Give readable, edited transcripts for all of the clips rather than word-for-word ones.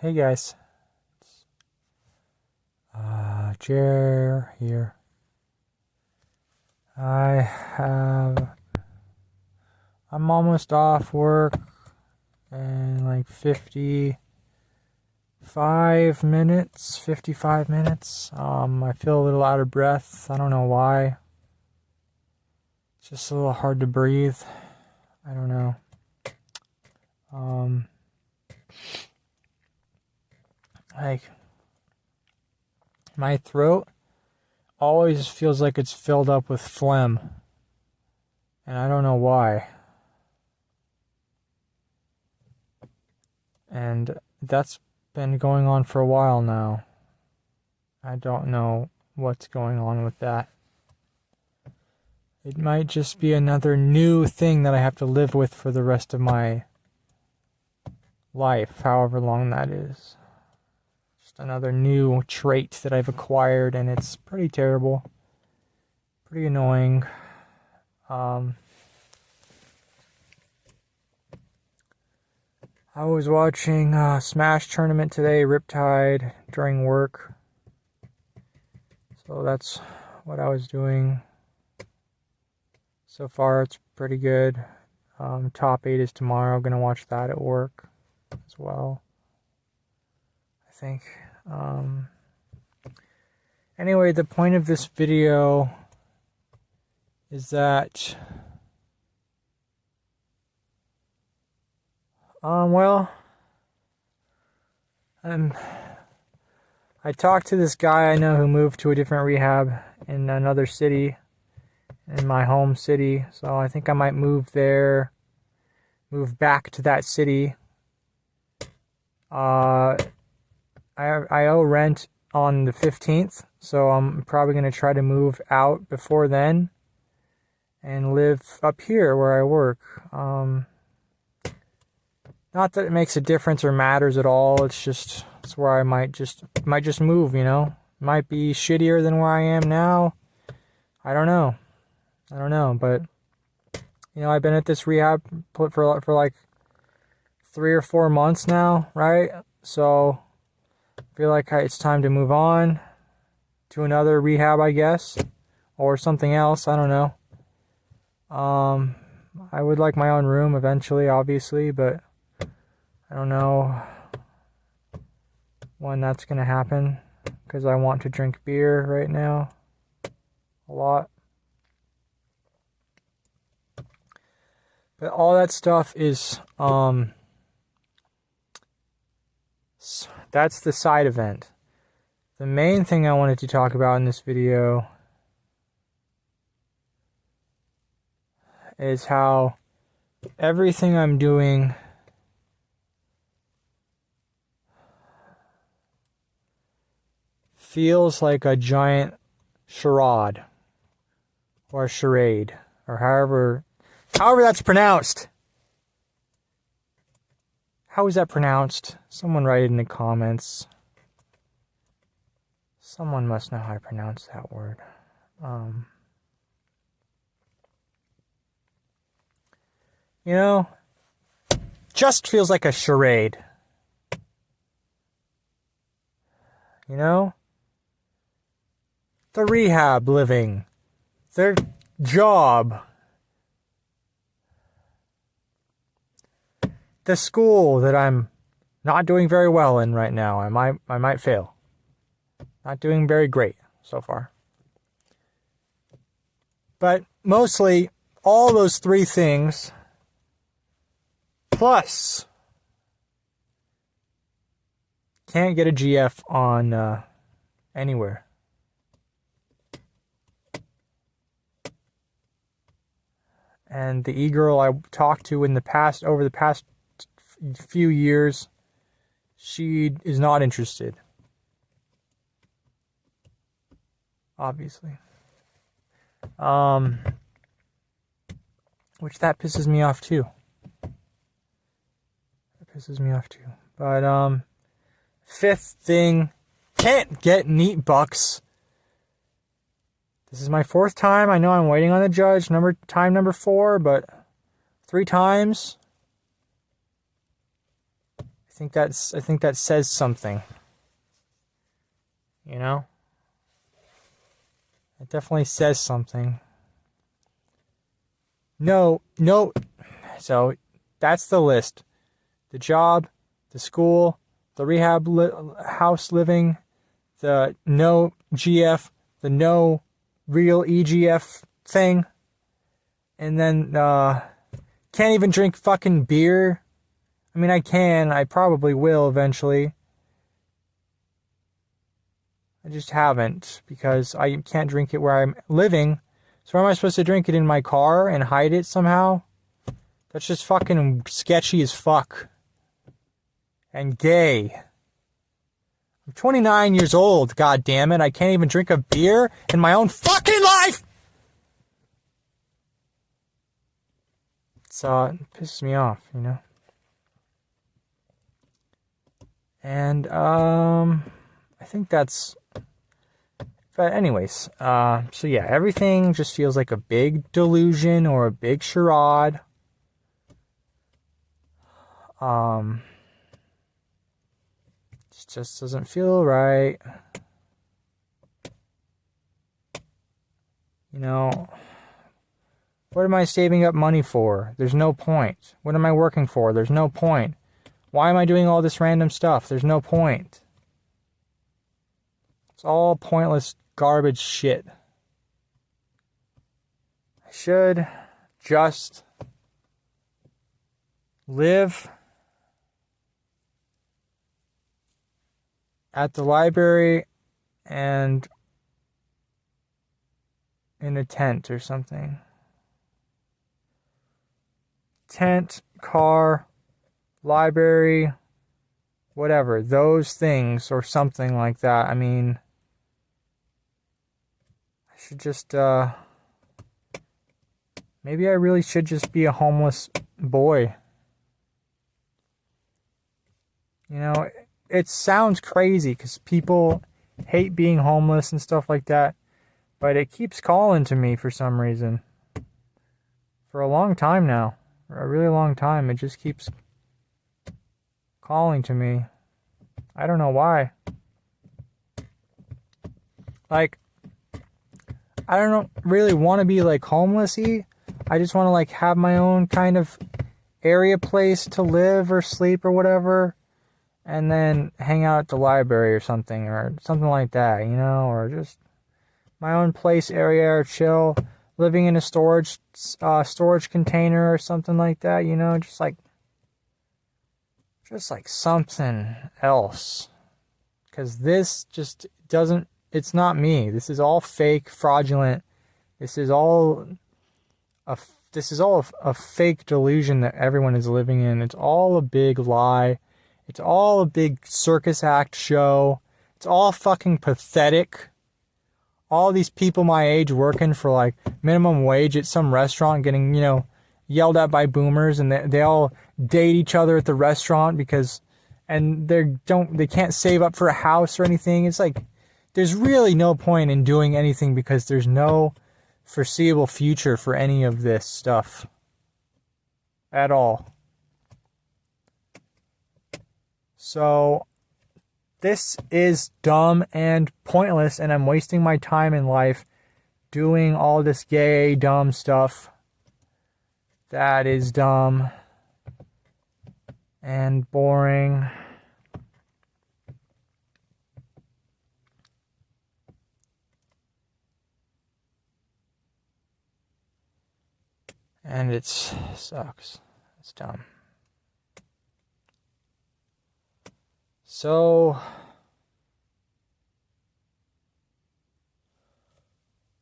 Hey guys, Jer here. I'm almost off work in like 55 minutes. I feel a little out of breath. I don't know why. It's just a little hard to breathe. I don't know. Like, my throat always feels like it's filled up with phlegm. And I don't know why. And that's been going on for a while now. I don't know what's going on with that. It might just be another new thing that I have to live with for the rest of my life, however long that is. Just another new trait that I've acquired, and it's pretty terrible. Pretty annoying. I was watching Smash tournament today, Riptide, during work. So that's what I was doing. So far, it's pretty good. Top 8 is tomorrow. Gonna watch that at work as well, I think. Anyway, the point of this video is that I talked to this guy I know who moved to a different rehab in another city, in my home city, so I think I might move back to that city. I owe rent on the 15th, so I'm probably going to try to move out before then and live up here where I work. Not that it makes a difference or matters at all. It's where I might just move, you know. Might be shittier than where I am now. I don't know, but you know, I've been at this rehab for like 3 or 4 months now, right? So I feel like it's time to move on to another rehab, I guess, or something else. I don't know. I would like my own room eventually, obviously, but I don't know when that's gonna happen, because I want to drink beer right now a lot. But all that stuff is that's the side event. The main thing I wanted to talk about in this video is how everything I'm doing feels like a giant charade or charade, or however that's pronounced. How is that pronounced? Someone write it in the comments. Someone must know how to pronounce that word. You know, just feels like a charade. You know? The rehab living, their job, the school that I'm not doing very well in right now. I might fail. Not doing very great so far. But mostly all those 3 things plus can't get a GF on anywhere. And the e-girl I talked to over the past few years, she is not interested. Obviously. Which that pisses me off too. But 5th thing, can't get neat bucks. This is my 4th time. I know I'm waiting on the judge. Time number 4, but 3 times. I think that says something. You know? It definitely says something. No. So that's the list. The job, the school, the rehab house living, the no GF, the no real EGF thing, and then can't even drink fucking beer. I mean, I probably will eventually. I just haven't, because I can't drink it where I'm living. So where am I supposed to drink it? In my car and hide it somehow? That's just fucking sketchy as fuck. And gay. I'm 29 years old, god damn it. I can't even drink a beer in my own fucking life! So it pisses me off, you know? And, I think that's... But anyways, so yeah, everything just feels like a big delusion or a big charade. It just doesn't feel right. You know, what am I saving up money for? There's no point. What am I working for? There's no point. Why am I doing all this random stuff? There's no point. It's all pointless garbage shit. I should just live at the library and in a tent or something. Tent, car, library, whatever. Those things or something like that. I mean, I should just, maybe I really should just be a homeless boy. You know, it sounds crazy because people hate being homeless and stuff like that, but it keeps calling to me for some reason. For a long time now, for a really long time, it just keeps calling to me. I don't know why. Like, I don't really want to be like homelessy. I just want to like have my own kind of area place to live or sleep or whatever, and then hang out at the library or something like that, you know, or just my own place area or chill, living in a storage container or something like that, you know, just like something else. Because this just doesn't, it's not me. This is all fake, fraudulent. This is all a fake delusion that everyone is living in. It's all a big lie. It's all a big circus act show. It's all fucking pathetic. All these people my age working for like minimum wage at some restaurant getting, you know, yelled at by boomers, and they all date each other at the restaurant and they can't save up for a house or anything. It's like, there's really no point in doing anything because there's no foreseeable future for any of this stuff at all. So this is dumb and pointless, and I'm wasting my time in life doing all this gay, dumb stuff that is dumb and boring. And it sucks. It's dumb. So,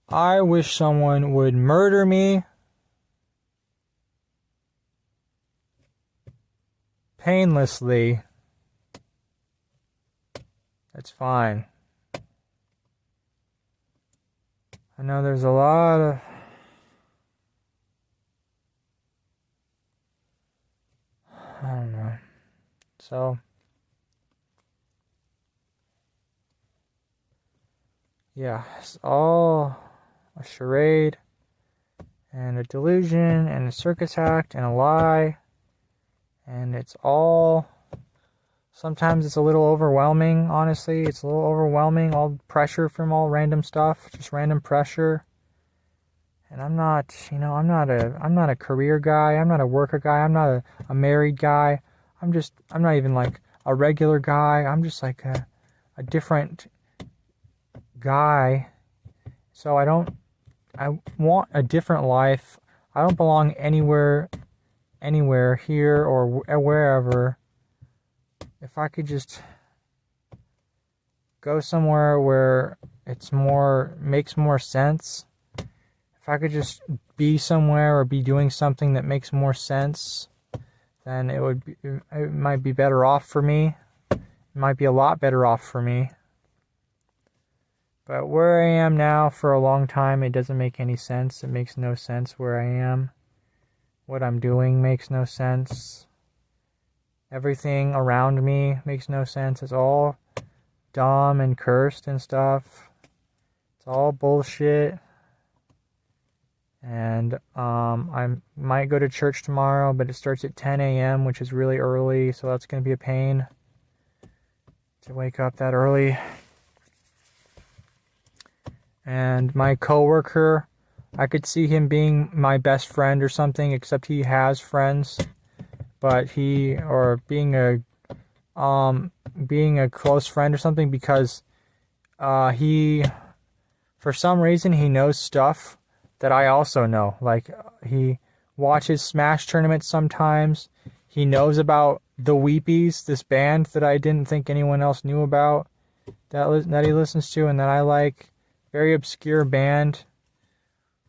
I wish someone would murder me painlessly. That's fine. I know there's a lot of I don't know. So, yeah, it's all a charade and a delusion and a circus act and a lie, and it's all Sometimes it's a little overwhelming, honestly. It's a little overwhelming, all pressure from all random stuff, just random pressure. And I'm not, I'm not a career guy. I'm not a worker guy. I'm not a married guy. I'm not even like a regular guy. I'm just like a different guy. So I want a different life. I don't belong anywhere here or wherever. If I could just go somewhere where makes more sense. If I could just be somewhere or be doing something that makes more sense, then it might be better off for me. It might be a lot better off for me. But where I am now for a long time, it doesn't make any sense. It makes no sense where I am. What I'm doing makes no sense. Everything around me makes no sense. It's all dumb and cursed and stuff. It's all bullshit. And I might go to church tomorrow, but it starts at 10 a.m., which is really early, so that's going to be a pain to wake up that early. And my coworker, I could see him being my best friend or something, except he has friends, but being a close friend or something, because for some reason, he knows stuff that I also know. Like, he watches Smash tournaments sometimes. He knows about the Weepies, this band that I didn't think anyone else knew about, that he listens to and that I like. Very obscure band.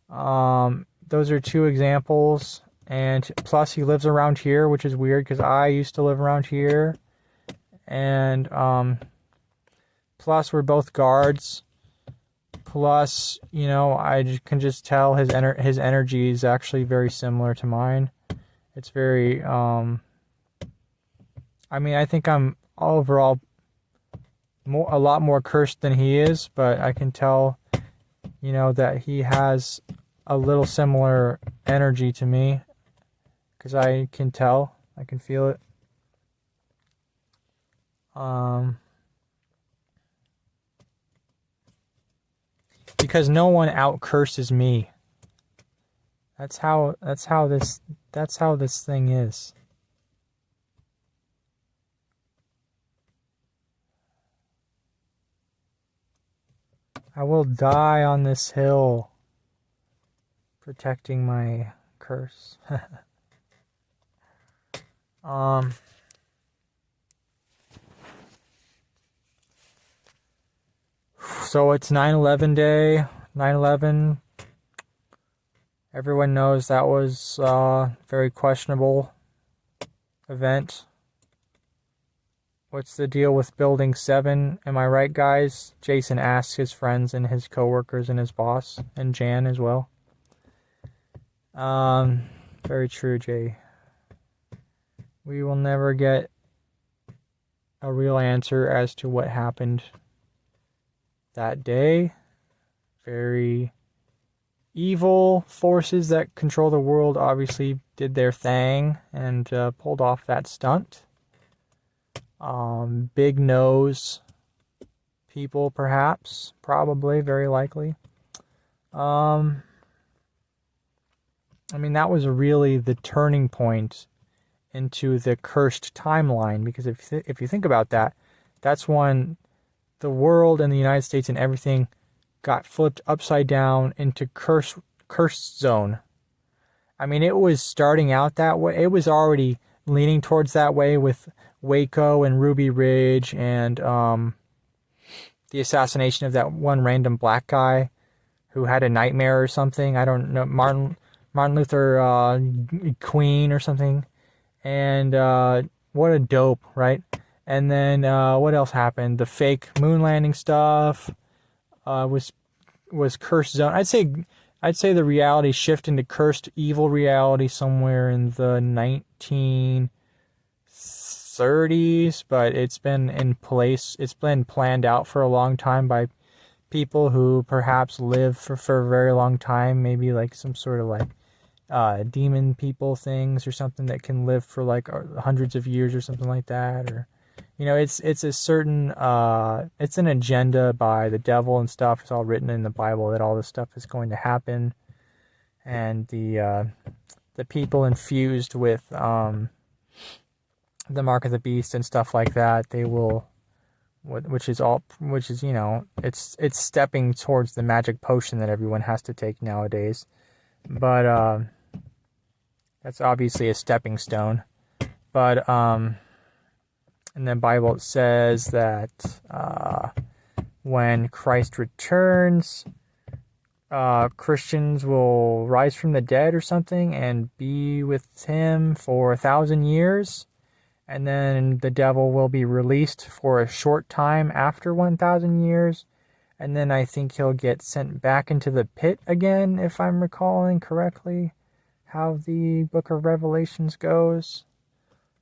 Those are two examples. And plus, he lives around here, which is weird because I used to live around here. And plus, we're both guards. Plus, I can just tell his energy is actually very similar to mine. It's very, I think I'm overall a lot more cursed than he is, but I can tell, that he has a little similar energy to me, because I can tell, I can feel it. Because no one out curses me. That's how this thing is. I will die on this hill, protecting my curse. So it's 9/11 day. 9/11. Everyone knows that was a very questionable event. What's the deal with Building 7? Am I right, guys? Jason asks his friends and his coworkers and his boss, and Jan as well. Very true, Jay. We will never get a real answer as to what happened that day. Very evil forces that control the world obviously did their thing and pulled off that stunt. Big nose people, perhaps, probably, very likely. That was really the turning point into the cursed timeline, because if you think about that, that's when the world and the United States and everything got flipped upside down into cursed zone. It was starting out that way. It was already leaning towards that way with Waco and Ruby Ridge and the assassination of that one random black guy who had a nightmare or something. I don't know, Martin Luther Queen or something. And what a dope, right? And then what else happened? The fake moon landing stuff was cursed zone. I'd say the reality shift into cursed evil reality somewhere in the 1930s, but it's been in place. It's been planned out for a long time by people who perhaps live for a very long time, maybe like some sort of like demon people things or something that can live for like hundreds of years or something like that, or it's a certain, it's an agenda by the devil and stuff. It's all written in the Bible that all this stuff is going to happen. And the people infused with, the mark of the beast and stuff like that, they will, which is, it's stepping towards the magic potion that everyone has to take nowadays. But, that's obviously a stepping stone. But, in the Bible it says that when Christ returns, Christians will rise from the dead or something and be with him for 1,000 years. And then the devil will be released for a short time after 1,000 years. And then I think he'll get sent back into the pit again, if I'm recalling correctly how the book of Revelations goes.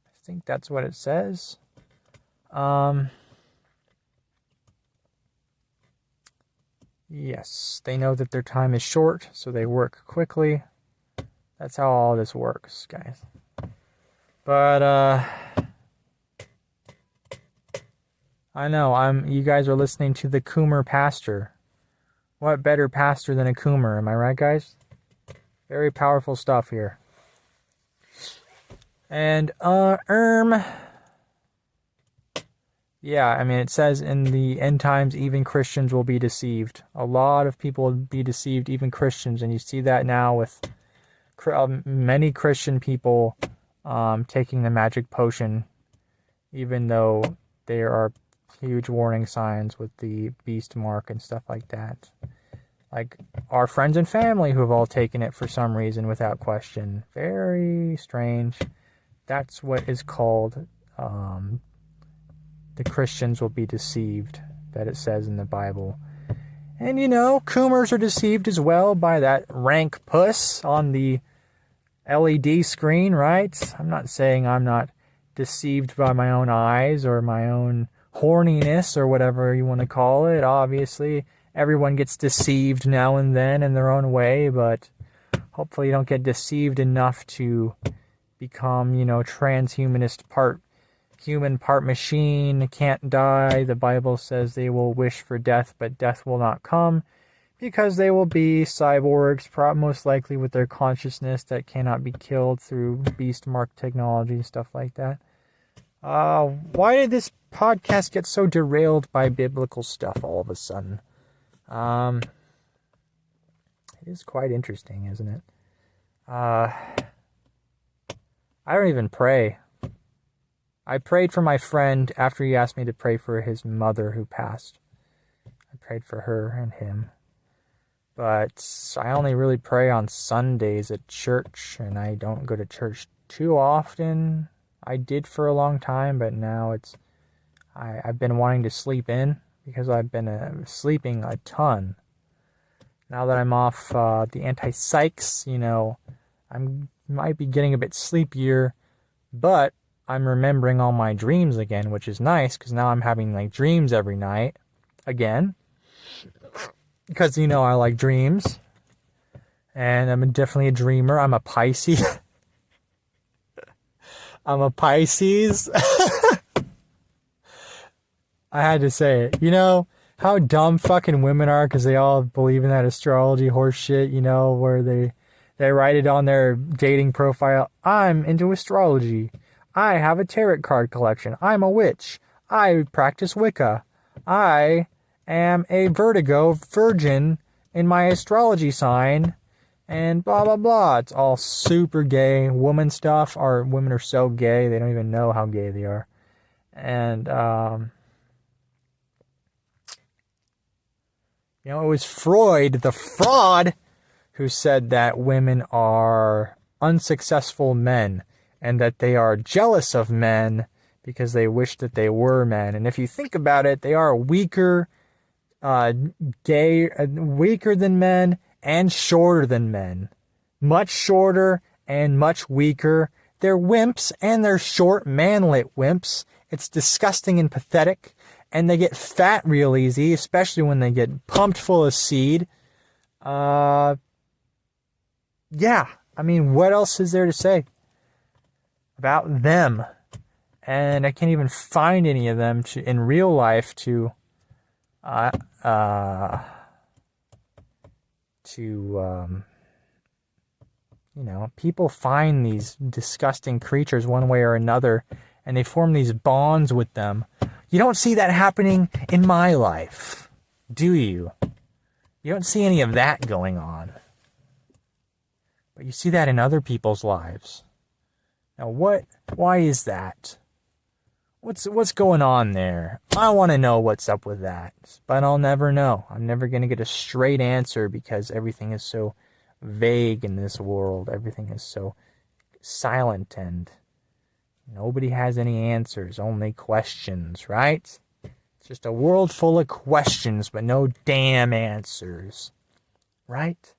I think that's what it says. Yes, they know that their time is short, so they work quickly. That's how all this works, guys. But, I know, you guys are listening to the Coomer Pastor. What better pastor than a Coomer, am I right, guys? Very powerful stuff here. And, yeah, I mean, it says in the end times, even Christians will be deceived. A lot of people will be deceived, even Christians. And you see that now with many Christian people taking the magic potion, even though there are huge warning signs with the beast mark and stuff like that. Like our friends and family who have all taken it for some reason without question. Very strange. That's what is called... the Christians will be deceived, that it says in the Bible. And Coomers are deceived as well by that rank puss on the LED screen, right? I'm not saying I'm not deceived by my own eyes or my own horniness or whatever you want to call it. Obviously, everyone gets deceived now and then in their own way, but hopefully you don't get deceived enough to become, transhumanist, part human, part machine, can't die. The Bible says they will wish for death, but death will not come because they will be cyborgs, most likely with their consciousness that cannot be killed through beast mark technology and stuff like that. Why did this podcast get so derailed by biblical stuff all of a sudden? It is quite interesting, isn't it? I don't even pray. I prayed for my friend after he asked me to pray for his mother who passed. I prayed for her and him. But I only really pray on Sundays at church, and I don't go to church too often. I did for a long time, but now I've been wanting to sleep in because I've been sleeping a ton. Now that I'm off the anti-psychs, I might be getting a bit sleepier, but I'm remembering all my dreams again, which is nice, because now I'm having, dreams every night, again, because, I like dreams, and I'm definitely a dreamer. I'm a Pisces. I'm a Pisces. I had to say it. How dumb fucking women are, because they all believe in that astrology horse shit, where they write it on their dating profile, I'm into astrology. I have a tarot card collection. I'm a witch. I practice Wicca. I am a Vertigo virgin in my astrology sign. And blah, blah, blah. It's all super gay. Women stuff. Women are so gay, they don't even know how gay they are. And, it was Freud, the fraud, who said that women are unsuccessful men. And that they are jealous of men because they wish that they were men. And if you think about it, they are weaker, weaker than men and shorter than men. Much shorter and much weaker. They're wimps, and they're short, manlit wimps. It's disgusting and pathetic. And they get fat real easy, especially when they get pumped full of seed. Yeah. I mean, what else is there to say about them? and I can't even find any of them in real life to people find these disgusting creatures one way or another, and they form these bonds with them. You don't see that happening in my life, do you? You don't see any of that going on. But you see that in other people's lives. Now why is that? What's going on there? I want to know what's up with that, but I'll never know. I'm never going to get a straight answer because everything is so vague in this world. Everything is so silent and nobody has any answers, only questions, right? It's just a world full of questions, but no damn answers, right?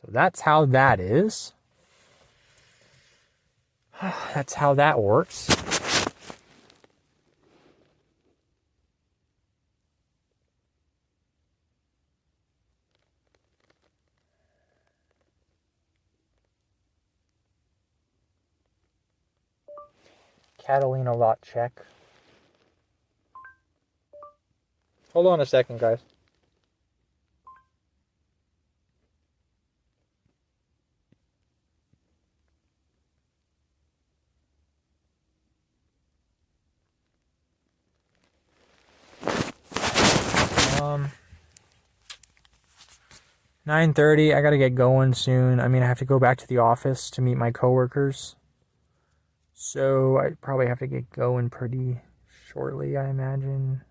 So that's how that is. That's how that works. Catalina lot check. Hold on a second, guys. Um, 9:30. I gotta get going soon. I have to go back to the office to meet my coworkers. So I probably have to get going pretty shortly, I imagine.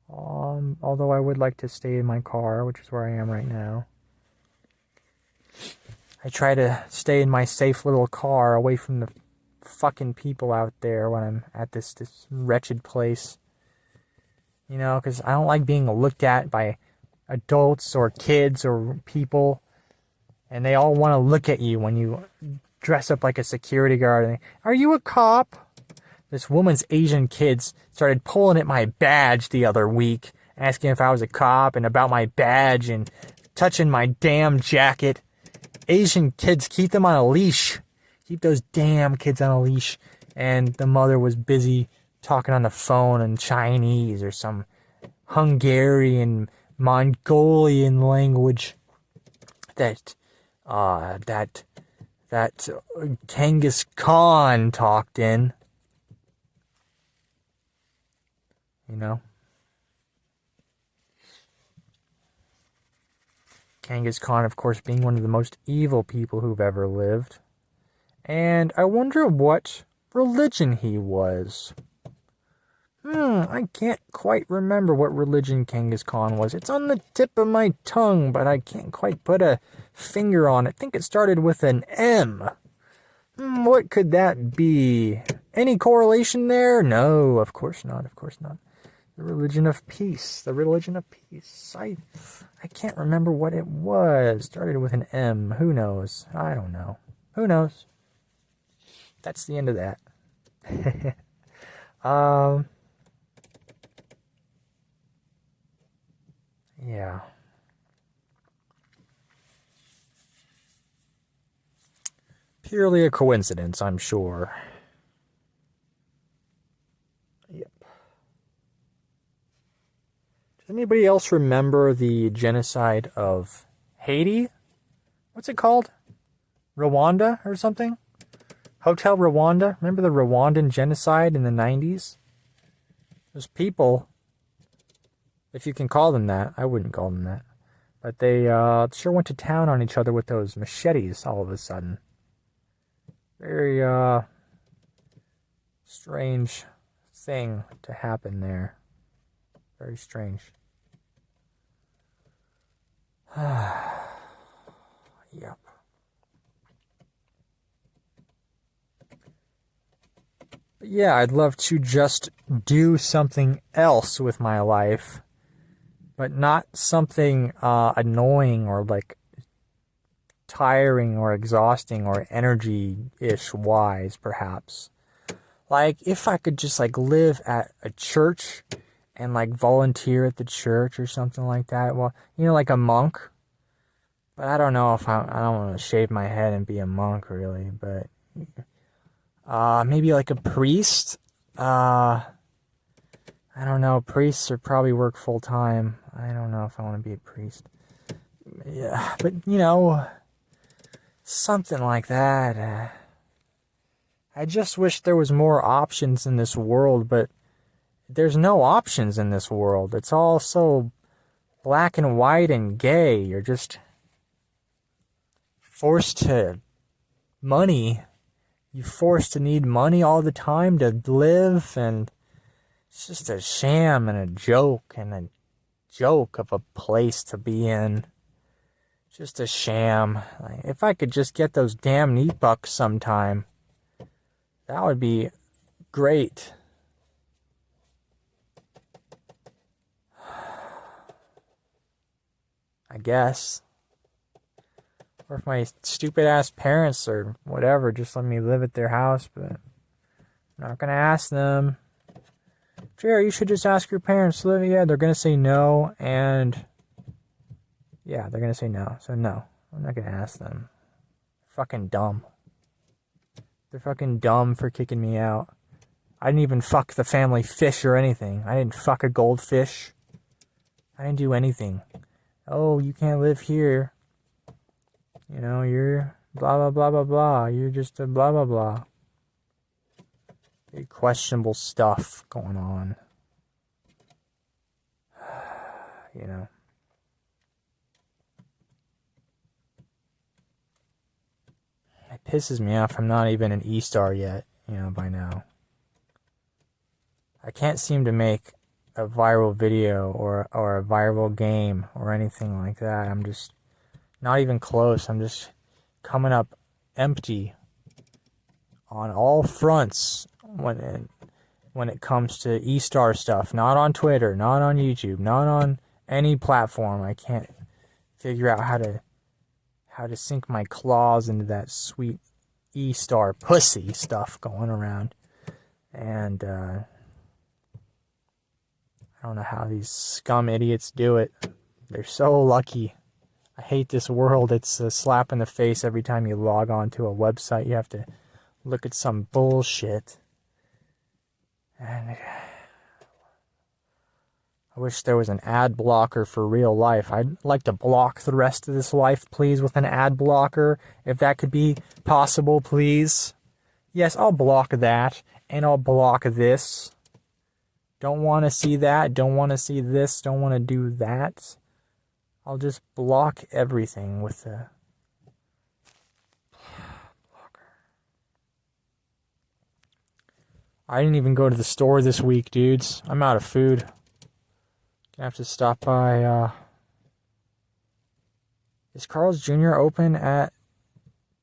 Although I would like to stay in my car, which is where I am right now. I try to stay in my safe little car away from the fucking people out there when I'm at this wretched place. Because I don't like being looked at by adults or kids or people. And they all want to look at you when you dress up like a security guard. And are you a cop? This woman's Asian kids started pulling at my badge the other week, asking if I was a cop and about my badge and touching my damn jacket. Asian kids, keep them on a leash. Keep those damn kids on a leash. And the mother was busy talking on the phone in Chinese or some Hungarian, Mongolian language that Genghis Khan talked in. Genghis Khan, of course, being one of the most evil people who've ever lived. And I wonder what religion he was. I can't quite remember what religion Genghis Khan was. It's on the tip of my tongue, but I can't quite put a finger on it. I think it started with an M. What could that be? Any correlation there? No, of course not. Of course not. The religion of peace. The religion of peace. I can't remember what it was. Started with an M. Who knows? I don't know. Who knows? That's the end of that. Yeah. Purely a coincidence, I'm sure. Yep. Does anybody else remember the genocide of Haiti? What's it called? Rwanda or something? Hotel Rwanda? Remember the Rwandan genocide in the 90s? Those people, if you can call them that, I wouldn't call them that, but they sure went to town on each other with those machetes all of a sudden. Very strange thing to happen there. Very strange. Yep. But yeah, I'd love to just do something else with my life, but not something annoying or like tiring or exhausting or energy-ish wise, perhaps. Like, if I could just like live at a church and like volunteer at the church or something like that. Well, like a monk. But I don't know if I don't want to shave my head and be a monk, really. But Maybe like a priest. I don't know. Priests are probably work full time. I don't know if I want to be a priest. Yeah, but you know, something like that. I just wish there was more options in this world, but there's no options in this world. It's all so black and white and gay. You're just forced to money. You're forced to need money all the time to live, and it's just a sham and a joke of a place to be in. Just a sham. Like, if I could just get those damn neat bucks sometime, that would be great. I guess. Or if my stupid ass parents or whatever just let me live at their house, but I'm not gonna ask them. Jerry, you should just ask your parents to live. Yeah, they're gonna say no, and yeah, they're gonna say no. So no, I'm not gonna ask them. Fucking dumb. They're fucking dumb for kicking me out. I didn't even fuck the family fish or anything. I didn't fuck a goldfish. I didn't do anything. Oh, you can't live here. You know, you're blah, blah, blah, blah, blah. You're just a blah, blah, blah. Very questionable stuff going on. You know. It pisses me off. I'm not even an E-star yet, you know, by now. I can't seem to make a viral video or a viral game or anything like that. I'm just not even close. I'm just coming up empty on all fronts when it comes to E-star stuff. Not on Twitter, not on YouTube, not on any platform. I can't figure out how to sink my claws into that sweet E-star pussy stuff going around. And I don't know how these scum idiots do it. They're so lucky. I hate this world. It's a slap in the face every time you log on to a website. You have to look at some bullshit. And I wish there was an ad blocker for real life. I'd like to block the rest of this life, please, with an ad blocker. If that could be possible, please. Yes, I'll block that. And I'll block this. Don't want to see that. Don't want to see this. Don't want to do that. I'll just block everything with the blocker. I didn't even go to the store this week, dudes. I'm out of food. Gonna have to stop by, Is Carl's Jr. open at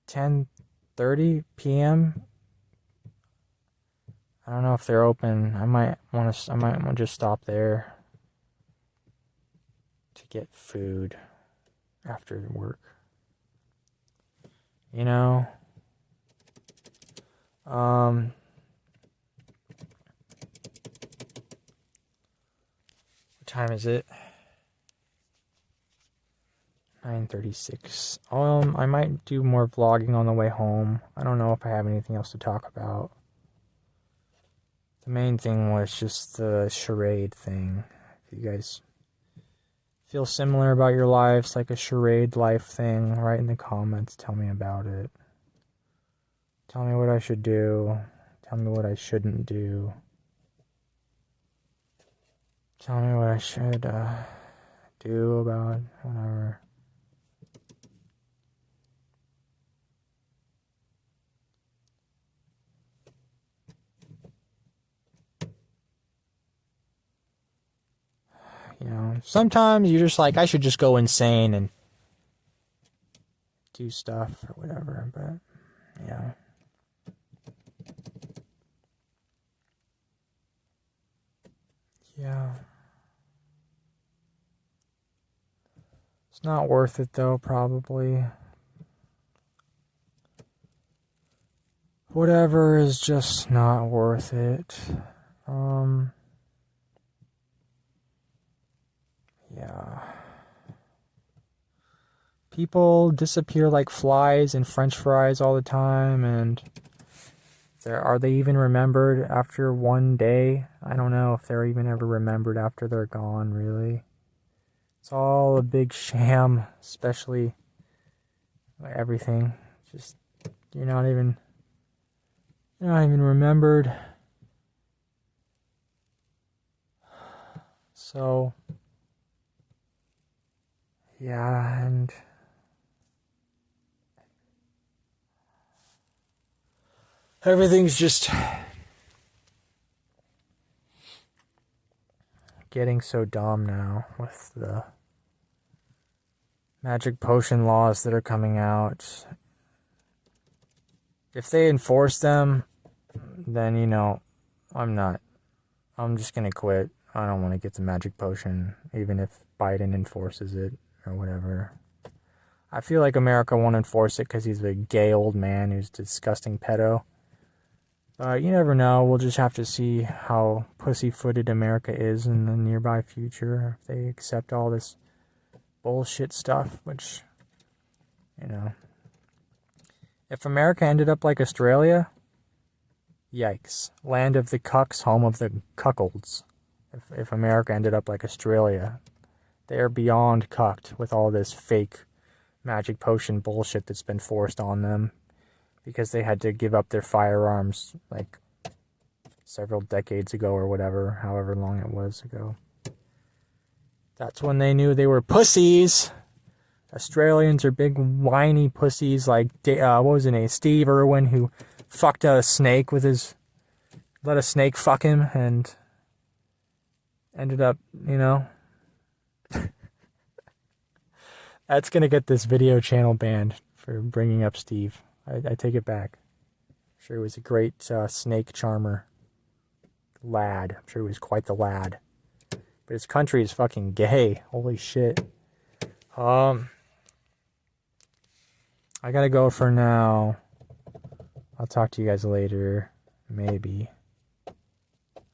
10:30 p.m.? I don't know if they're open. I might want to just stop there to get food after work. You know? What time is it? 9:36. I might do more vlogging on the way home. I don't know if I have anything else to talk about. The main thing was just the charade thing. If you guys feel similar about your lives, like a charade life thing, write in the comments. Tell me about it. Tell me what I should do. Tell me what I shouldn't do. Tell me what I should do about whatever. You know, sometimes you're just like, I should just go insane and do stuff or whatever, but yeah. Yeah. It's not worth it though, probably. Whatever is just not worth it. Yeah. People disappear like flies in French fries all the time, and Are they even remembered after one day? I don't know if they're even ever remembered after they're gone, really. It's all a big sham, especially everything. Just, you're not even remembered. So, yeah, and everything's just getting so dumb now with the magic potion laws that are coming out. If they enforce them, then, I'm just gonna quit. I don't want to get the magic potion, even if Biden enforces it or whatever. I feel like America won't enforce it because he's a gay old man who's a disgusting pedo. But you never know. We'll just have to see how pussy-footed America is in the nearby future. If they accept all this bullshit stuff, which, if America ended up like Australia, yikes. Land of the cucks, home of the cuckolds. If America ended up like Australia, they are beyond cucked with all this fake magic potion bullshit that's been forced on them because they had to give up their firearms like several decades ago or whatever, however long it was ago. That's when they knew they were pussies. Australians are big whiny pussies like, what was his name, Steve Irwin, who fucked a snake with let a snake fuck him and ended up, That's gonna get this video channel banned for bringing up Steve. I take it back. I'm sure he was a great snake charmer. Lad. I'm sure he was quite the lad. But his country is fucking gay. Holy shit. I gotta go for now. I'll talk to you guys later. Maybe.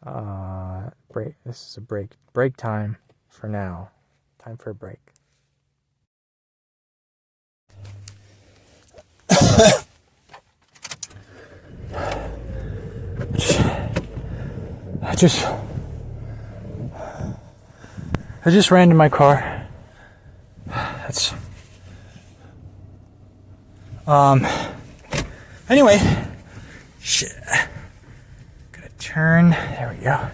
Break. This is a break. Break time for now. Time for a break. I just ran to my car. That's anyway, shit. Gotta turn. There we go.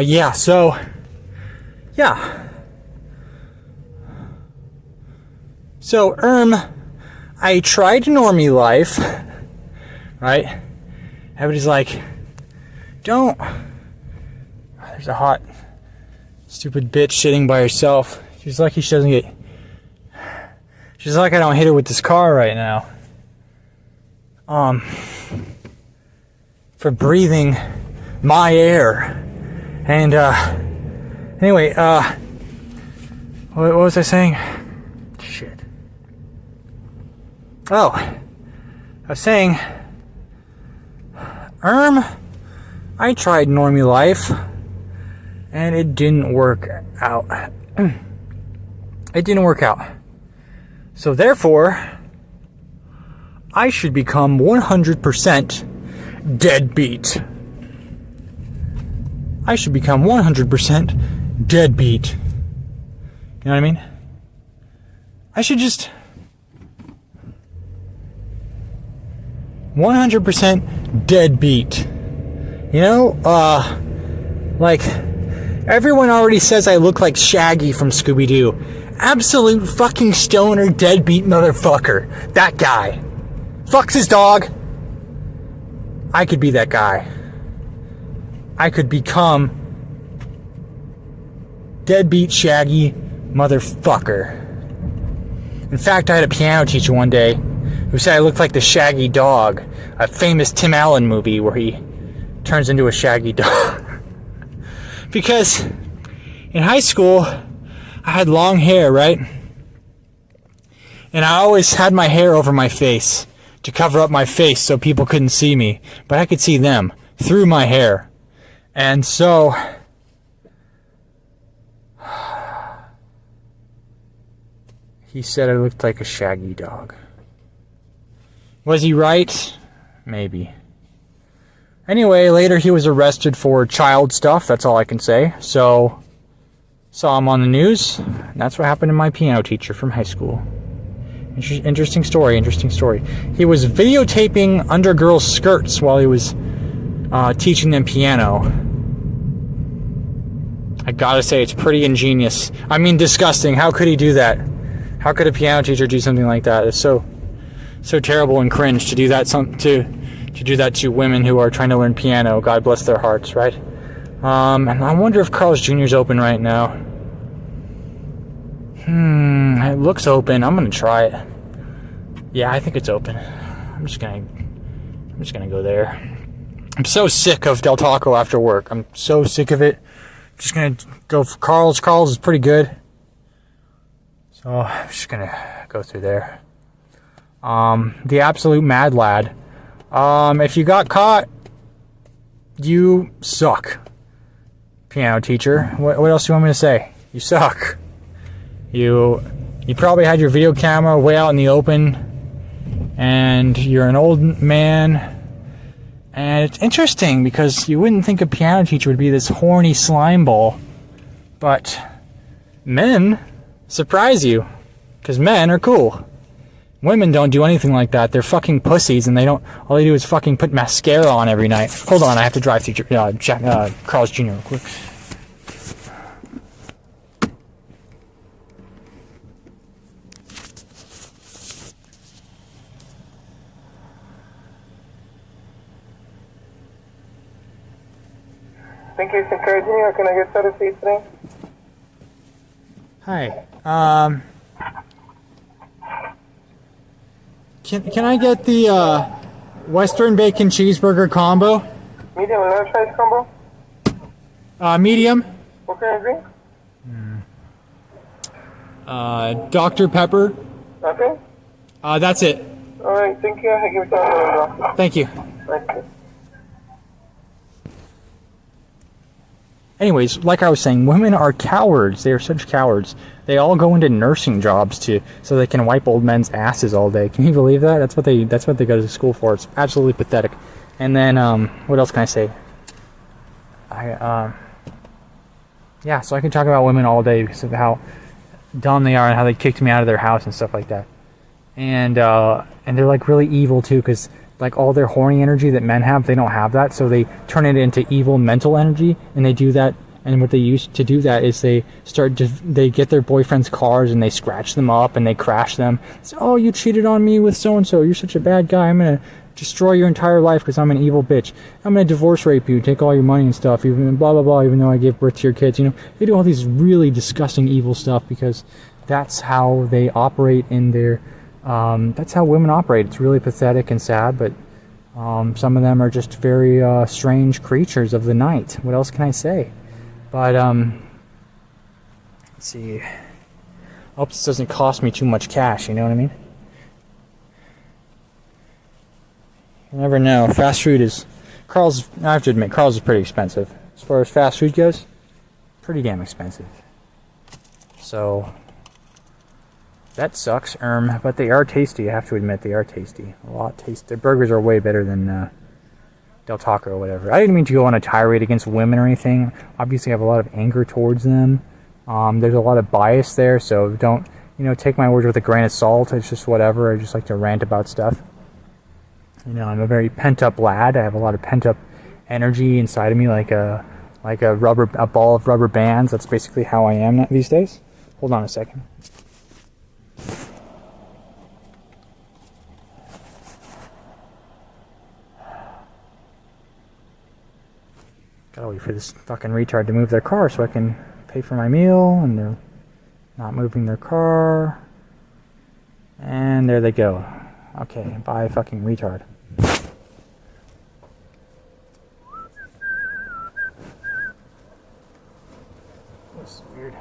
Yeah, so yeah. So, I tried normie life, right? Everybody's like, don't. There's a hot, stupid bitch sitting by herself. She's lucky she doesn't get. She's like, I don't hit her with this car right now. For breathing my air. And, anyway, what was I saying? Shit. Oh, I was saying, I tried normie life, and it didn't work out. It didn't work out. So therefore, I should become 100% deadbeat. I should become 100% deadbeat. You know what I mean? I should just 100% deadbeat. Like, everyone already says I look like Shaggy from Scooby-Doo. Absolute fucking stoner deadbeat motherfucker. That guy. Fucks his dog. I could be that guy. I could become deadbeat Shaggy motherfucker. In fact, I had a piano teacher one day who said I looked like the Shaggy dog, a famous Tim Allen movie where he turns into a Shaggy dog. Because in high school, I had long hair, right? And I always had my hair over my face to cover up my face so people couldn't see me, but I could see them through my hair. And so he said I looked like a Shaggy dog. Was he right? Maybe. Anyway, later he was arrested for child stuff. That's all I can say. So, saw him on the news. And that's what happened to my piano teacher from high school. Interesting story, interesting story. He was videotaping under girls' skirts while he was teaching them piano. I gotta say, it's pretty ingenious. I mean, disgusting. How could he do that? How could a piano teacher do something like that? It's so terrible and cringe to do that to do that to women who are trying to learn piano. God bless their hearts, right? And I wonder if Carl's Jr. is open right now. It looks open. I'm gonna try it. Yeah, I think it's open. I'm just gonna go there. I'm so sick of Del Taco after work. I'm so sick of it. I'm just gonna go for Carl's. Carl's is pretty good. So I'm just gonna go through there. The absolute mad lad. If you got caught, you suck. Piano teacher. What else do you want me to say? You suck. You probably had your video camera way out in the open, and you're an old man. And it's interesting because you wouldn't think a piano teacher would be this horny slime ball, but men surprise you, because men are cool. Women don't do anything like that. They're fucking pussies, and all they do is fucking put mascara on every night. Hold on, I have to drive through Carl's Jr. real quick. Thank you for encouraging me, or can I get started for you today? Hi. Can I get the Western Bacon Cheeseburger combo? Medium and large size combo? Medium. What kind of drink? Dr. Pepper. Okay. That's it. Alright, thank you. I give it to you. Thank you. Thank you. Anyways, like I was saying, women are cowards. They are such cowards. They all go into nursing jobs so they can wipe old men's asses all day. Can you believe that? That's what they go to school for. It's absolutely pathetic. And then what else can I say? Yeah, so I can talk about women all day because of how dumb they are and how they kicked me out of their house and stuff like that. And they're like really evil too, because like all their horny energy that men have, they don't have that, so they turn it into evil mental energy, and they do that. And what they use to do that is they get their boyfriend's cars and they scratch them up and they crash them. So, oh, you cheated on me with so and so. You're such a bad guy. I'm gonna destroy your entire life because I'm an evil bitch. I'm gonna divorce rape you, take all your money and stuff, even blah blah blah. Even though I gave birth to your kids, you know, they do all these really disgusting evil stuff because that's how they operate in their. That's how women operate. It's really pathetic and sad, but some of them are just very strange creatures of the night. What else can I say? But let's see. I hope this doesn't cost me too much cash. You know what I mean? You never know. Fast food is Carl's. I have to admit, Carl's is pretty expensive as far as fast food goes. Pretty damn expensive. So. That sucks, but they are tasty. I have to admit, they are tasty. A lot tasty. Their burgers are way better than Del Taco or whatever. I didn't mean to go on a tirade against women or anything. Obviously, I have a lot of anger towards them. There's a lot of bias there, so don't, take my words with a grain of salt. It's just whatever. I just like to rant about stuff. I'm a very pent-up lad. I have a lot of pent-up energy inside of me, like a ball of rubber bands. That's basically how I am these days. Hold on a second. Gotta wait for this fucking retard to move their car so I can pay for my meal, and they're not moving their car. And there they go. Okay, bye fucking retard. This is weird.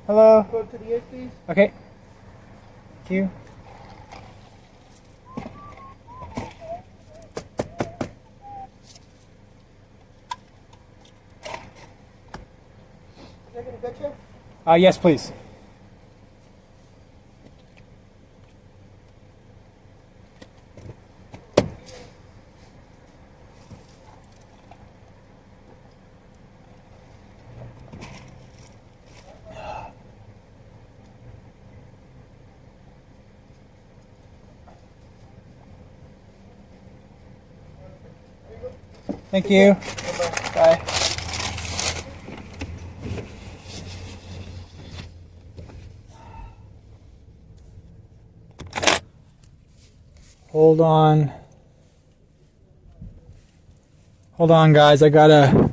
Hello? Go to the 8, please. Okay. Thank you. Yes, please. Thank you. Bye. Hold on. Hold on, guys. I gotta...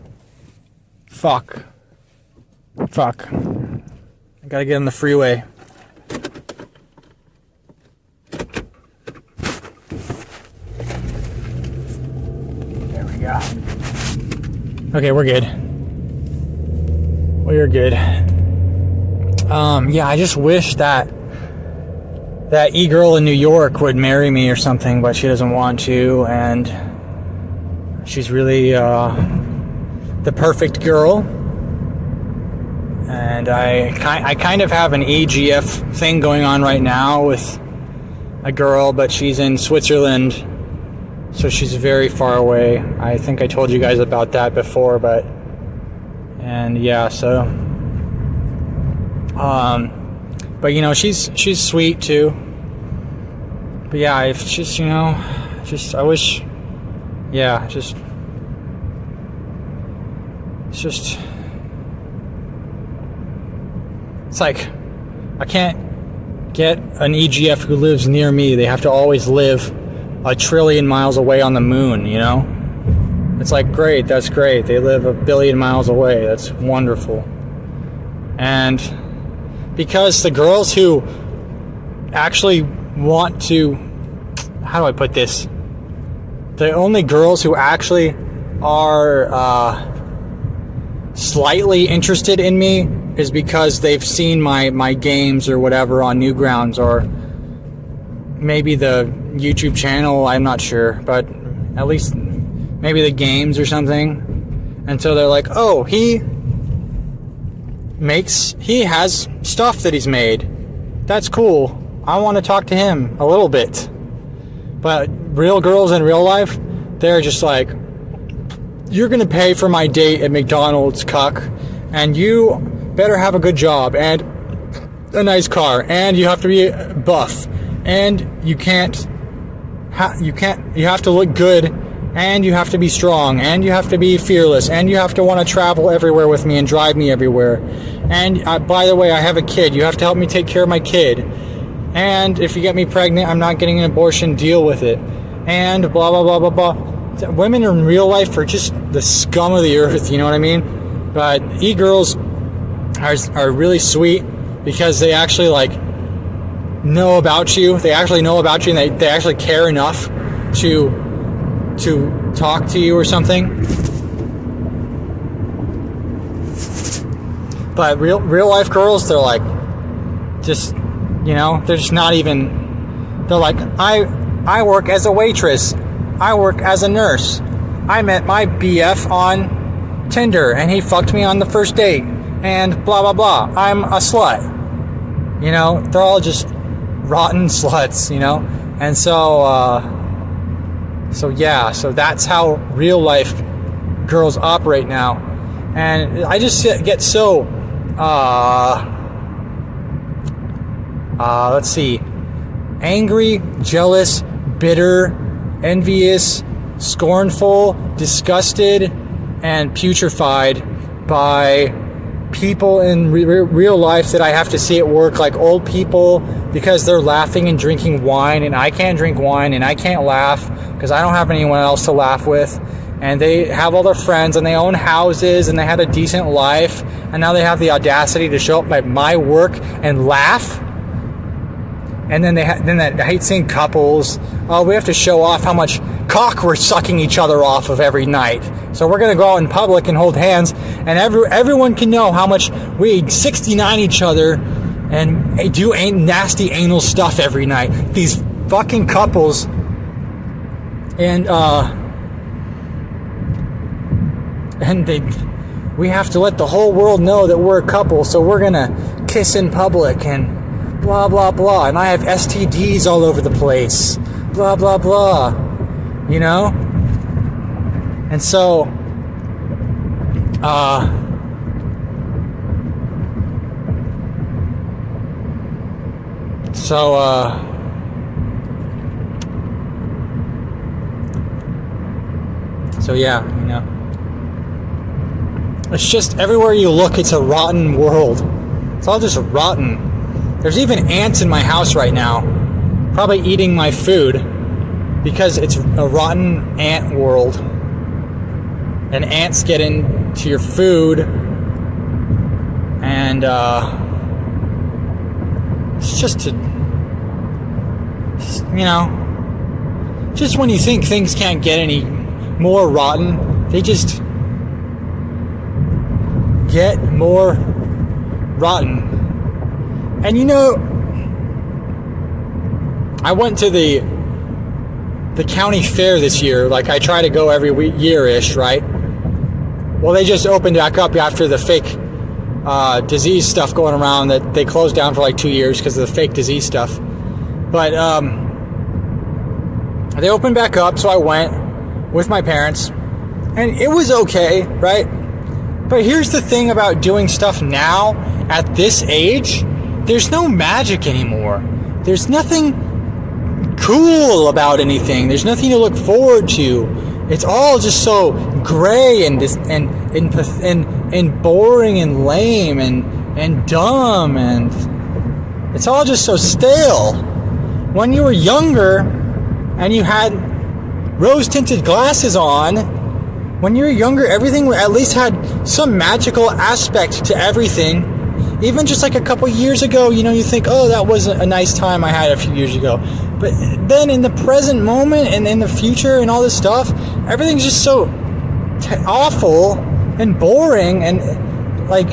Fuck. I gotta get on the freeway. There we go. Okay, we're good. We're good. Yeah, I just wish that e-girl in New York would marry me or something, but she doesn't want to, and she's really the perfect girl. And I kind of have an AGF thing going on right now with a girl, but she's in Switzerland, so she's very far away. I think I told you guys about that before, but yeah, so but you know, she's sweet too. But yeah, if just, you know, I wish, yeah, it's like, I can't get an EGF who lives near me. They have to always live 1 trillion miles away on the moon, you know? It's like, great, that's great. They live 1 billion miles away. That's wonderful. And because the girls who actually want to, how do I put this? The only girls who actually are slightly interested in me is because they've seen my games or whatever on Newgrounds, or maybe the YouTube channel, I'm not sure, but at least maybe the games or something. And so they're like, oh, he has stuff that he's made. That's cool. I want to talk to him a little bit. But real girls in real life, they're just like, you're gonna pay for my date at McDonald's, cuck, and you better have a good job and a nice car, and you have to be buff, and you have to look good, and you have to be strong, and you have to be fearless, and you have to want to travel everywhere with me and drive me everywhere. And by the way, I have a kid. You have to help me take care of my kid. And if you get me pregnant, I'm not getting an abortion, deal with it. And blah, blah, blah, blah, blah. Women in real life are just the scum of the earth, you know what I mean? But e-girls are really sweet because they actually, like, know about you. They actually know about you, and they actually care enough to talk to you or something. But real life girls, they're like, just, you know, they're just not even, they're like, I work as a waitress. I work as a nurse. I met my BF on Tinder and he fucked me on the first date. And blah, blah, blah. I'm a slut. You know, they're all just rotten sluts, you know? And so yeah, so that's how real life girls operate now. And I just get so, let's see, angry, jealous, bitter, envious, scornful, disgusted, and putrefied by people in real life that I have to see at work, like old people, because they're laughing and drinking wine, and I can't drink wine, and I can't laugh because I don't have anyone else to laugh with. And they have all their friends, and they own houses, and they had a decent life, and now they have the audacity to show up at my work and laugh. And then I hate seeing couples. Oh, we have to show off how much cock we're sucking each other off of every night. So we're gonna go out in public and hold hands, and everyone can know how much we 69 each other and do nasty anal stuff every night. These fucking couples, and we have to let the whole world know that we're a couple, so we're gonna kiss in public and blah blah blah, and I have STDs all over the place, blah blah blah, you know? And so yeah, you know, it's just everywhere you look, it's a rotten world. It's all just rotten. There's even ants in my house right now, probably eating my food because it's a rotten ant world. And ants get into your food, and it's just you know, just when you think things can't get any more rotten, they just get more rotten. And you know, I went to the county fair this year. Like, I try to go every year-ish, right? Well, they just opened back up after the fake disease stuff going around that they closed down for like 2 years because of the fake disease stuff. But they opened back up, so I went with my parents, and it was okay, right? But here's the thing about doing stuff now at this age: there's no magic anymore. There's nothing cool about anything. There's nothing to look forward to. It's all just so gray and boring and lame and dumb, and it's all just so stale. When you were younger and you had rose-tinted glasses on, when you were younger, everything at least had some magical aspect to everything. Even just like a couple years ago, you know, you think, oh, that was a nice time I had a few years ago. But then in the present moment and in the future and all this stuff, everything's just so awful and boring, and like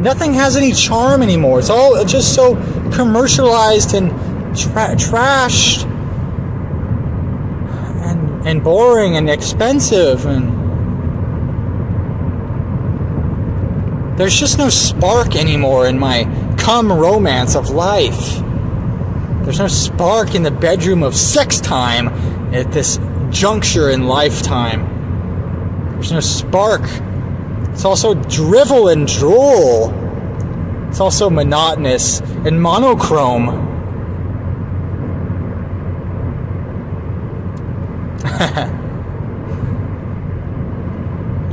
nothing has any charm anymore. It's all just so commercialized and trashed and boring and expensive, and there's just no spark anymore in my cum romance of life. There's no spark in the bedroom of sex time at this juncture in lifetime. There's no spark. It's also drivel and droll. It's also monotonous and monochrome.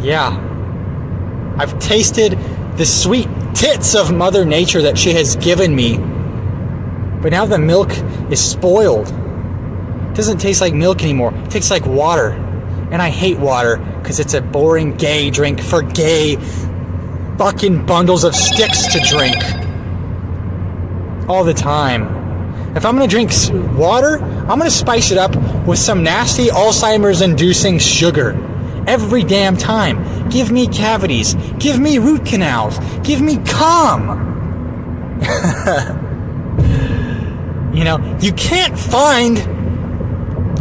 Yeah. I've tasted the sweet tits of Mother Nature that she has given me. But now the milk is spoiled. It doesn't taste like milk anymore. It tastes like water. And I hate water because it's a boring gay drink for gay fucking bundles of sticks to drink all the time. If I'm going to drink water, I'm going to spice it up with some nasty Alzheimer's-inducing sugar. Every damn time. Give me cavities. Give me root canals. Give me cum. You know, you can't find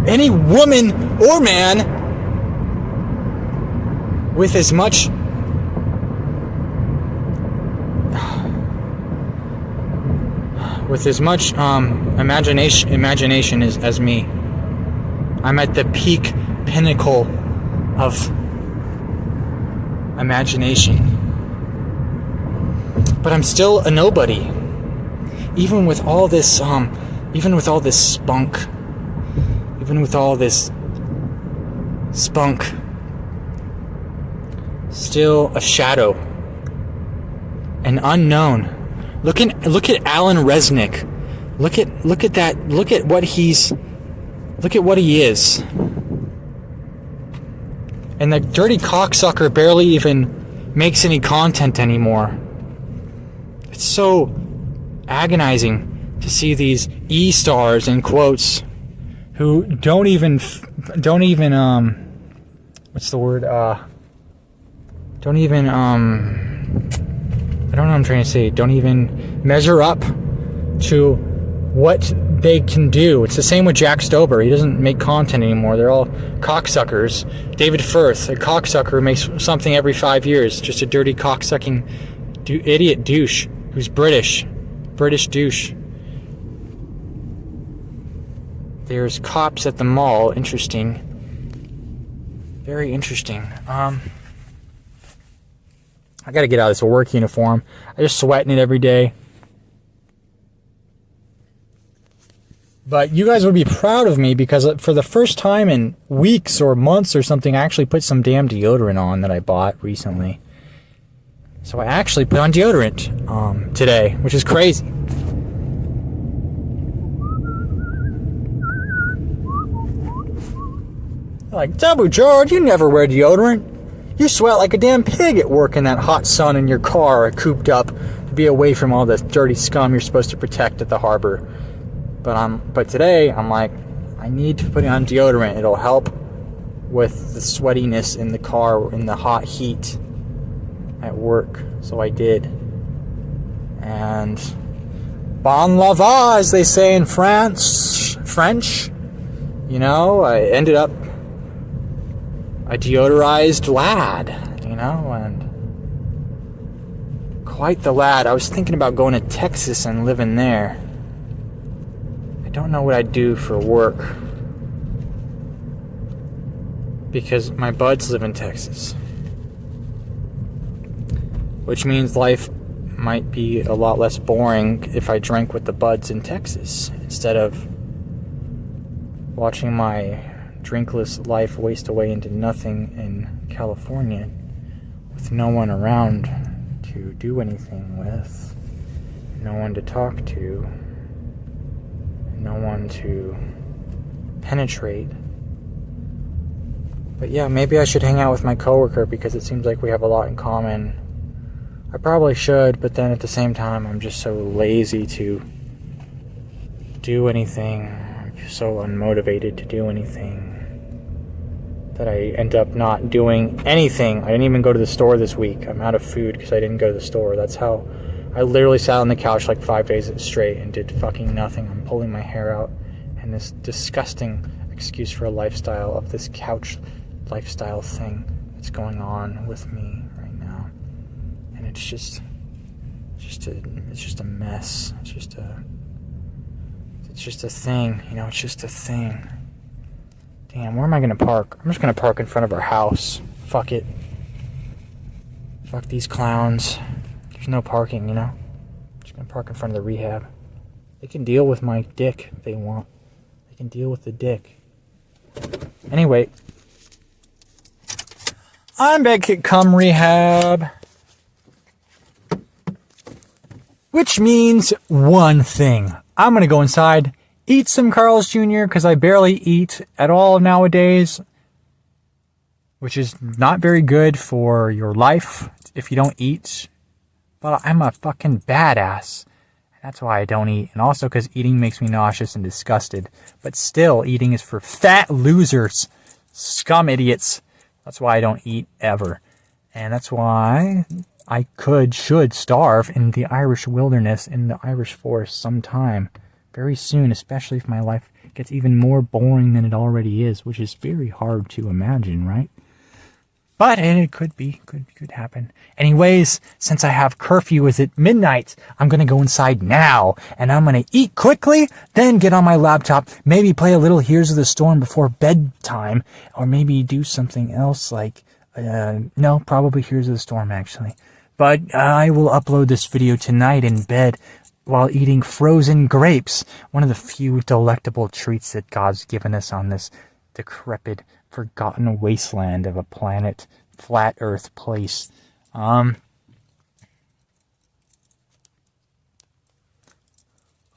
any woman or man with as much imagination as me. I'm at the peak pinnacle of imagination, but I'm still a nobody. Even with all this spunk, even with all this spunk, still a shadow, an unknown. Look at Alan Resnick. Look at that. Look at what he is. And the dirty cocksucker barely even makes any content anymore. It's so agonizing to see these E-stars, in quotes, who don't even what's the word? I don't know what I'm trying to say. Don't even measure up to what they can do. It's the same with Jack Stober. He doesn't make content anymore. They're all cocksuckers. David Firth, a cocksucker, makes something every 5 years. Just a dirty cocksucking idiot douche who's British douche. There's cops at the mall. Interesting. Very interesting. I gotta get out of this work uniform. I just sweat in it every day. But you guys would be proud of me because for the first time in weeks or months or something, I actually put some damn deodorant on that I bought recently. So I actually put on deodorant today, which is crazy. Like, Double George, you never wear deodorant. You sweat like a damn pig at work in that hot sun in your car, cooped up to be away from all the dirty scum you're supposed to protect at the harbor. But today, I'm like, I need to put on deodorant. It'll help with the sweatiness in the car, in the hot heat at work. So I did. And bon la va, as they say in French. You know, I ended up a deodorized lad, you know, and quite the lad. I was thinking about going to Texas and living there. I don't know what I'd do for work because my buds live in Texas, which means life might be a lot less boring if I drank with the buds in Texas instead of watching my drinkless life waste away into nothing in California with no one around to do anything with, no one to talk to, no one to penetrate. But yeah, maybe I should hang out with my coworker because it seems like we have a lot in common. I probably should, but then at the same time, I'm just so lazy to do anything. I'm just so unmotivated to do anything that I end up not doing anything. I didn't even go to the store this week. I'm out of food because I didn't go to the store. That's how I literally sat on the couch like 5 days straight and did fucking nothing. I'm pulling my hair out, and this disgusting excuse for a lifestyle of this couch lifestyle thing that's going on with me right now. And it's just a mess. It's just a thing, you know, it's just a thing. Damn, where am I gonna park? I'm just gonna park in front of our house. Fuck it. Fuck these clowns. There's no parking, you know? I'm just gonna park in front of the rehab. They can deal with my dick if they want. They can deal with the dick. Anyway, I'm back at Cum Rehab. Which means one thing. I'm gonna go inside, eat some Carl's Jr. because I barely eat at all nowadays, which is not very good for your life if you don't eat. But I'm a fucking badass. That's why I don't eat. And also because eating makes me nauseous and disgusted. But still, eating is for fat losers. Scum idiots. That's why I don't eat ever. And that's why I should starve in the Irish wilderness, in the Irish forest sometime. Very soon, especially if my life gets even more boring than it already is, which is very hard to imagine, right? But it could happen. Anyways, since I have curfew is at midnight, I'm going to go inside now, and I'm going to eat quickly, then get on my laptop, maybe play a little Here's of the Storm before bedtime, or maybe do something else like, no, probably Here's of the Storm, actually. But I will upload this video tonight in bed while eating frozen grapes, one of the few delectable treats that God's given us on this decrepit, forgotten wasteland of a planet, flat earth place.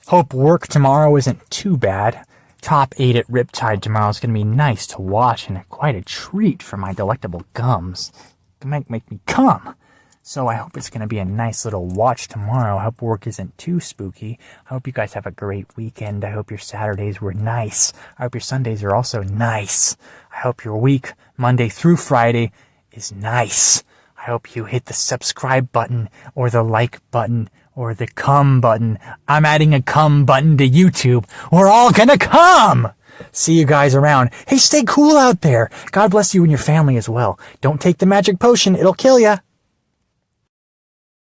Hope work tomorrow isn't too bad. Top 8 at Riptide tomorrow is going to be nice to watch and quite a treat for my delectable gums. It might make me cum. So I hope it's going to be a nice little watch tomorrow. I hope work isn't too spooky. I hope you guys have a great weekend. I hope your Saturdays were nice. I hope your Sundays are also nice. I hope your week, Monday through Friday, is nice. I hope you hit the subscribe button or the like button or the come button. I'm adding a come button to YouTube. We're all gonna come! See you guys around. Hey, stay cool out there. God bless you and your family as well. Don't take the magic potion. It'll kill ya.